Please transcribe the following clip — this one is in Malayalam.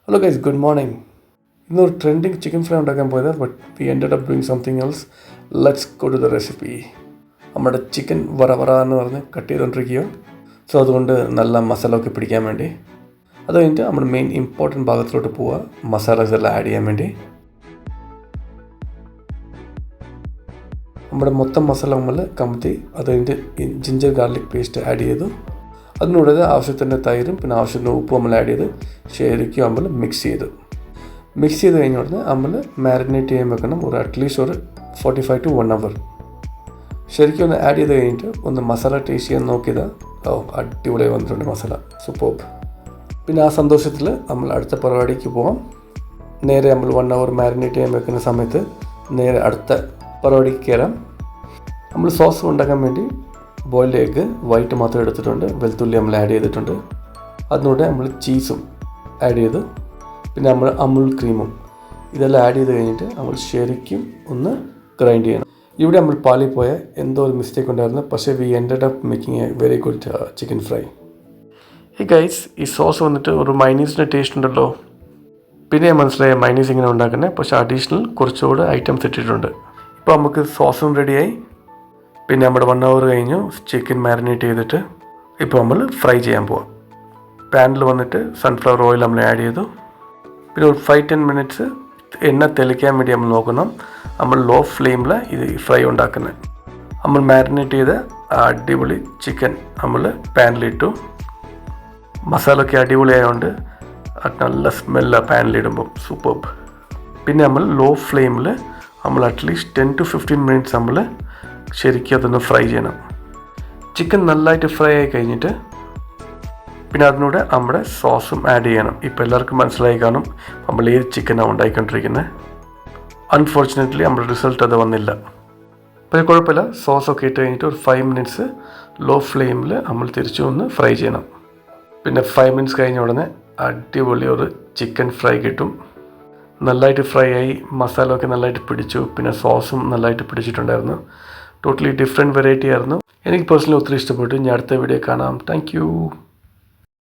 Hello guys, good morning. ഇന്നൊരു ട്രെൻഡിങ് ചിക്കൻ ഫ്രൈ ഉണ്ടാക്കാൻ പോയത്, but we ended up doing something else. Let's go to the recipe. നമ്മുടെ ചിക്കൻ വറ എന്ന് പറഞ്ഞ് കട്ട് ചെയ്തുകൊണ്ടിരിക്കുകയോ, സോ അതുകൊണ്ട് നല്ല മസാല ഒക്കെ പിടിക്കാൻ വേണ്ടി. അത് കഴിഞ്ഞിട്ട് നമ്മുടെ മെയിൻ ഇമ്പോർട്ടൻറ്റ് ഭാഗത്തിലോട്ട് പോവുക, മസാലാസ് എല്ലാം ആഡ് ചെയ്യാൻ വേണ്ടി. നമ്മുടെ മൊത്തം മസാല നമ്മൾ കമത്തി, അത് കഴിഞ്ഞിട്ട് ജിഞ്ചർ ഗാർലിക് പേസ്റ്റ് ആഡ് ചെയ്തു. അതിനൂടെ ആവശ്യത്തിൻ്റെ തൈരും പിന്നെ ആവശ്യത്തിന് ഉപ്പും നമ്മൾ ആഡ് ചെയ്ത് ശരിക്കും നമ്മൾ മിക്സ് ചെയ്ത് കഴിഞ്ഞ ഉടനെ നമ്മൾ മാരിനേറ്റ് ചെയ്യാൻ വെക്കണം അറ്റ്ലീസ്റ്റ് ഒരു 45 to 1 hour. ശരിക്കും ഒന്ന് ആഡ് ചെയ്ത് കഴിഞ്ഞിട്ട് ഒന്ന് മസാല ടേസ്റ്റ് ചെയ്യാൻ നോക്കിയതാ. അടിപൊളിയായി വന്നിട്ടുണ്ട് മസാല, സൂപ്പർബ്. പിന്നെ ആ സന്തോഷത്തിൽ നമ്മൾ അടുത്ത പരിപാടിക്ക് പോകാം. നേരെ നമ്മൾ 1 hour മാരിനേറ്റ് ചെയ്യാൻ വെക്കുന്ന സമയത്ത് നേരെ അടുത്ത പരിപാടിക്ക് കയറാം. നമ്മൾ സോസ് ഉണ്ടാക്കാൻ വേണ്ടി ബോയിൽഡ് എഗ്ഗ് വൈറ്റ് മാത്രം എടുത്തിട്ടുണ്ട്, വെളുത്തുള്ളി നമ്മൾ ആഡ് ചെയ്തിട്ടുണ്ട്. അതിനൂടെ നമ്മൾ ചീസും ആഡ് ചെയ്ത് പിന്നെ നമ്മൾ അമുൽ ക്രീമും ഇതെല്ലാം ആഡ് ചെയ്ത് കഴിഞ്ഞിട്ട് നമ്മൾ ശരിക്കും ഒന്ന് ഗ്രൈൻഡ് ചെയ്യണം. ഇവിടെ നമ്മൾ പാലിൽ പോയ എന്തോ ഒരു മിസ്റ്റേക്ക് ഉണ്ടായിരുന്നു, പക്ഷേ we ended up making a very good chicken fry. ഈ ഗൈസ്, ഈ സോസ് വന്നിട്ട് ഒരു മൈനീസിൻ്റെ ടേസ്റ്റ് ഉണ്ടല്ലോ. പിന്നെ മനസ്സിലായ മൈനീസ് ഇങ്ങനെ ഉണ്ടാക്കുന്നത്, പക്ഷേ അഡീഷണൽ കുറച്ചുകൂടെ ഐറ്റംസ് ഇട്ടിട്ടുണ്ട്. ഇപ്പോൾ നമുക്ക് സോസും റെഡിയായി. പിന്നെ നമ്മുടെ 1 hour കഴിഞ്ഞു ചിക്കൻ മാരിനേറ്റ് ചെയ്തിട്ട് ഇപ്പോൾ നമ്മൾ ഫ്രൈ ചെയ്യാൻ പോവാം. പാനിൽ വന്നിട്ട് സൺഫ്ലവർ ഓയിൽ നമ്മൾ ആഡ് ചെയ്തു. പിന്നെ ഒരു 5-10 minutes എണ്ണ തെളിക്കാൻ വേണ്ടി നമ്മൾ നോക്കണം. നമ്മൾ ലോ ഫ്ലെയിമിൽ ഇത് ഫ്രൈ ഉണ്ടാക്കുന്നത്. നമ്മൾ മാരിനേറ്റ് ചെയ്ത അടിപൊളി ചിക്കൻ നമ്മൾ പാനിലിട്ടു. മസാല ഒക്കെ അടിപൊളിയായതുകൊണ്ട് നല്ല സ്മെല്ലാണ് പാനിലിടുമ്പോൾ, സൂപ്പർബ്. പിന്നെ നമ്മൾ ലോ ഫ്ലെയിമിൽ നമ്മൾ അറ്റ്ലീസ്റ്റ് 10 to 15 minutes നമ്മൾ ശരിക്കും അതൊന്ന് ഫ്രൈ ചെയ്യണം. ചിക്കൻ നല്ലതായിട്ട് ഫ്രൈ ആയി കഴിഞ്ഞിട്ട് പിന്നെ അതിനൂടെ നമ്മുടെ സോസും ആഡ് ചെയ്യണം. ഇപ്പോൾ എല്ലാവർക്കും മനസ്സിലായി കാണും നമ്മൾ ഏത് ചിക്കനാണ് ഉണ്ടായിക്കൊണ്ടിരിക്കുന്നത്. അൺഫോർച്ചുനേറ്റ്ലി നമ്മുടെ റിസൾട്ട് അത് വന്നില്ല. അപ്പോൾ കുഴപ്പമില്ല, സോസൊക്കെ ഇട്ട് കഴിഞ്ഞിട്ട് ഒരു 5 minutes ലോ ഫ്ലെയിമിൽ നമ്മൾ തിരിച്ചു ഒന്ന് ഫ്രൈ ചെയ്യണം. പിന്നെ 5 minutes കഴിഞ്ഞ ഉടനെ അടിപൊളി ഒരു ചിക്കൻ ഫ്രൈ കിട്ടും. നല്ലതായിട്ട് ഫ്രൈ ആയി, മസാല ഒക്കെ നല്ലതായിട്ട് പിടിച്ചു, പിന്നെ സോസും നല്ലതായിട്ട് പിടിച്ചിട്ടുണ്ടായിരുന്നു. ടോട്ടലി ഡിഫറെൻറ്റ് വെറൈറ്റി ആയിരുന്നു. എനിക്ക് പേഴ്സണലി ഒത്തിരി ഇഷ്ടപ്പെട്ടു. ഞാൻ അടുത്ത വീഡിയോ കാണാം. Thank you.